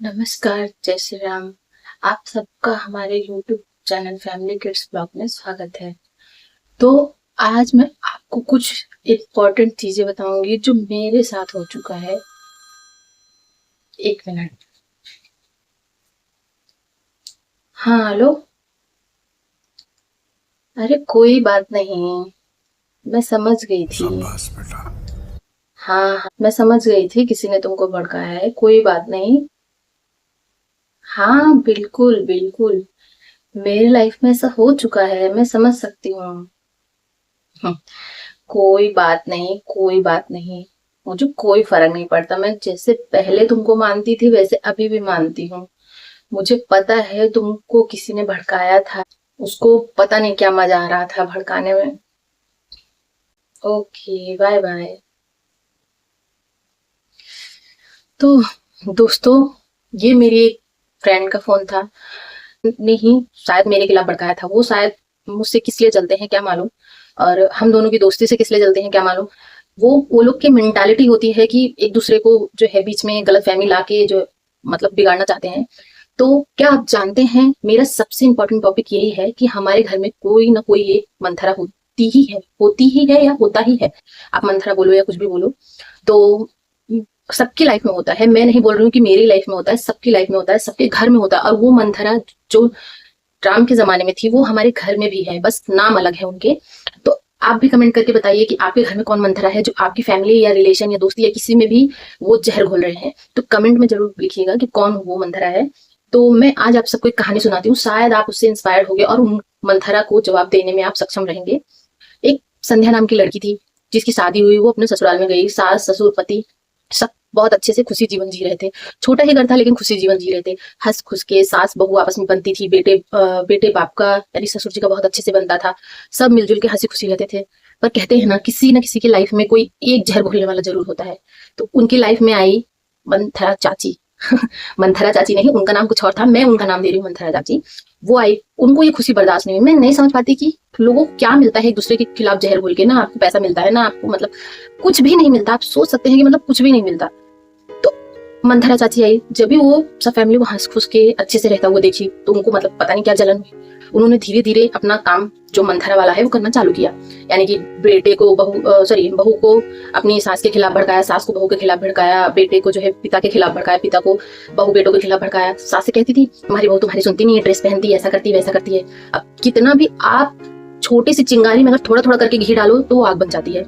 नमस्कार, जय श्री राम। आप सबका हमारे YouTube channel family kids blog में स्वागत है। तो आज मैं आपको कुछ इम्पोर्टेंट चीजें बताऊंगी जो मेरे साथ हो चुका है। एक मिनट। हाँ, हेलो। अरे कोई बात नहीं, मैं समझ गई थी। शाबाश बेटा। हाँ हाँ, मैं समझ गई थी किसी ने तुमको भड़काया है, कोई बात नहीं। हाँ, बिल्कुल बिल्कुल। मेरे लाइफ में ऐसा हो चुका है, मैं समझ सकती हूँ। हम्म, कोई बात नहीं, कोई बात नहीं। मुझे कोई फर्क नहीं पड़ता। मैं जैसे पहले तुमको मानती थी वैसे अभी भी मानती हूँ। मुझे पता है तुमको किसी ने भड़काया था। उसको पता नहीं क्या मजा आ रहा था भड़काने में। Okay, bye bye. तो दोस्तों, ये मेरी एक फ्रेंड का फोन था। नहीं, शायद मेरे खिलाफ भड़काया था वो। शायद मुझसे किस लिए चलते हैं क्या मालूम, और हम दोनों की दोस्ती से किस लिए चलते हैं क्या मालूम। वो लोग की मेंटालिटी होती है कि एक दूसरे को जो है बीच में गलत फहमी लाके जो मतलब बिगाड़ना चाहते हैं। तो क्या आप जानते हैं, मेरा सबसे इम्पोर्टेंट टॉपिक यही है कि हमारे घर में कोई ना कोई एक मंथरा होती ही है या होता ही है। आप मंथरा बोलो या कुछ भी बोलो। तो सबकी लाइफ में होता है। मैं नहीं बोल रही हूँ कि मेरी लाइफ में होता है, सबकी लाइफ में होता है, सबके घर में होता है। और वो मंथरा जो राम के जमाने में थी वो हमारे घर में भी है, बस नाम अलग है उनके। तो आप भी कमेंट करके बताइए कि आपके घर में कौन मंथरा है जो आपकी फैमिली या रिलेशन या दोस्ती या किसी में भी वो जहर घोल रहे हैं। तो कमेंट में जरूर लिखिएगा कि कौन वो मंथरा है। तो मैं आज आप सबको एक कहानी सुनाती हूँ, शायद आप उससे इंस्पायर्ड होंगे और उन मंथरा को जवाब देने में आप सक्षम रहेंगे। एक संध्या नाम की लड़की थी जिसकी शादी हुई। वो अपने ससुराल में गई। सास ससुर पति सब बहुत अच्छे से खुशी जीवन जी रहे थे। छोटा ही घर था लेकिन खुशी जीवन जी रहे थे। हंस खुश के सास बहू आपस में बनती थी। बेटे बाप का यानी ससुर जी का बहुत अच्छे से बनता था। सब मिलजुल के हंसी खुशी रहते थे। पर कहते हैं ना किसी की लाइफ में कोई एक जहर घोलने वाला जरूर होता है। तो उनकी लाइफ में आई मंथरा चाची। मंथरा चाची नहीं, उनका नाम कुछ और था, मैं उनका नाम दे रही हूँ मंथरा चाची। वो आई, उनको ये खुशी बर्दाश्त नहीं हुई। मैं नहीं समझ पाती कि लोगों को क्या मिलता है एक दूसरे के खिलाफ जहर बोल के। ना आपको पैसा मिलता है, ना आपको मतलब कुछ भी नहीं मिलता। आप सोच सकते हैं कि मतलब कुछ भी नहीं मिलता। तो मंथरा चाची आई, जब भी वो सब फैमिली को हंस खुश के अच्छे से रहता हुआ देखी तो उनको मतलब पता नहीं क्या जलन हुई। उन्होंने धीरे धीरे अपना काम जो मंथरा वाला है वो करना चालू किया। यानी कि बेटे को बहू को अपनी सास के खिलाफ भड़काया, सास को बहू के खिलाफ भड़काया, बेटे को जो है पिता के खिलाफ भड़काया, पिता को बहू बेटों के खिलाफ भड़काया। सास से कहती थी तुम्हारी बहू तुम्हारी सुनती नहीं है, ड्रेस पहनती है, ऐसा करती है वैसा करती है। अब कितना भी आप छोटी सी चिंगारी में अगर थोड़ा थोड़ा करके घी डालो तो वो आग बन जाती है।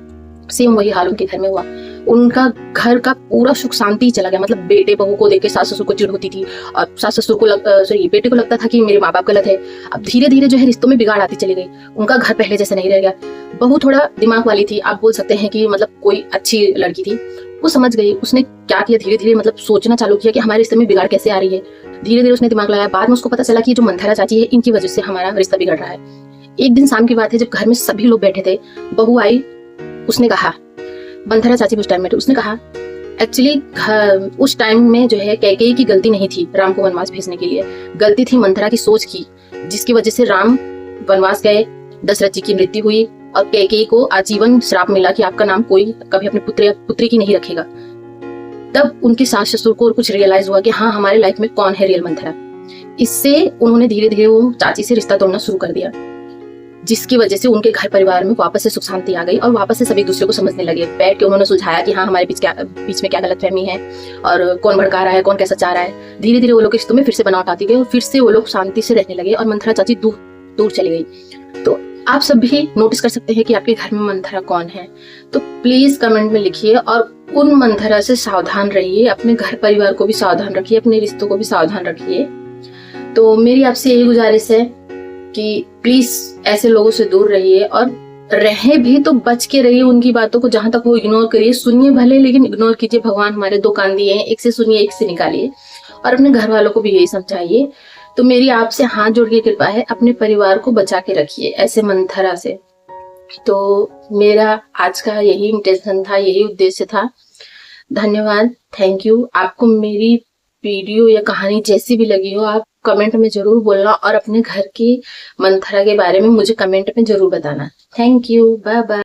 सेम वही हाल उनके घर में हुआ। उनका घर का पूरा सुख शांति चला गया। मतलब बेटे बहू को देख के सास ससुर को चिढ़ होती थी और सास ससुर को बेटे को लगता था कि मेरे माँ बाप गलत है। अब धीरे धीरे जो है रिश्तों में बिगाड़ आती चली गई। उनका घर पहले जैसे नहीं रह गया। बहू थोड़ा दिमाग वाली थी, आप बोल सकते हैं कि मतलब कोई अच्छी लड़की थी। वो समझ गई। उसने क्या किया, धीरे धीरे मतलब सोचना चालू किया कि हमारे रिश्ते में बिगाड़ कैसे आ रही है। धीरे धीरे उसने दिमाग लगाया। बाद में उसको पता चला कि जो मंथरा चाची है इनकी वजह से हमारा रिश्ता बिगड़ रहा है। एक दिन शाम की बात है, जब घर में सभी लोग बैठे थे, बहू आई। उसने कहा, मंथरा चाची उस टाइम में, उसने कहा एक्चुअली उस टाइम में जो है कैकेयी की गलती नहीं थी राम को वनवास भेजने के लिए। गलती थी मंथरा की सोच की, जिसकी वजह से राम वनवास गए, दशरथ जी की मृत्यु हुई और कैकेयी को आजीवन श्राप मिला कि आपका नाम कोई कभी अपने पुत्र या पुत्री की नहीं रखेगा। तब उनके सास ससुर को कुछ रियलाइज हुआ कि हाँ, हमारे लाइफ में कौन है रियल मंथरा। इससे उन्होंने धीरे धीरे वो चाची से रिश्ता तोड़ना शुरू कर दिया, जिसकी वजह से उनके घर परिवार में वापस से सुख शांति आ गई और वापस से सभी दूसरे को समझने लगे। बैठ के उन्होंने सुलझाया कि हाँ, हमारे बीच में क्या गलतफहमी है और कौन भड़का रहा है, कौन कैसा चाह रहा है। धीरे धीरे वो लोग रिश्तों में फिर से बनावट आती गई और फिर से वो लोग शांति से रहने लगे और मंथरा चाची दूर दूर चली गई। तो आप सब भी नोटिस कर सकते हैं कि आपके घर में मंथरा कौन है। तो प्लीज कमेंट में लिखिए और उन मंथरा से सावधान रहिए। अपने घर परिवार को भी सावधान रखिए, अपने रिश्तों को भी सावधान रखिए। तो मेरी आपसे यही गुजारिश है कि प्लीज ऐसे लोगों से दूर रहिए और रहे भी तो बच के रहिए। उनकी बातों को जहां तक हो इग्नोर करिए। सुनिए भले लेकिन इग्नोर कीजिए। भगवान हमारे दो कान दिए हैं, एक से सुनिए एक से निकालिए। और अपने घर वालों को भी यही समझाइए। तो मेरी आपसे हाथ जोड़ के कृपा है, अपने परिवार को बचा के रखिए ऐसे मंथरा से। तो मेरा आज का यही इंटेंशन था, यही उद्देश्य था। धन्यवाद, थैंक यू। आपको मेरी वीडियो या कहानी जैसी भी लगी हो आप कमेंट में जरूर बोलना और अपने घर की मंथरा के बारे में मुझे कमेंट में जरूर बताना। Thank you, bye bye.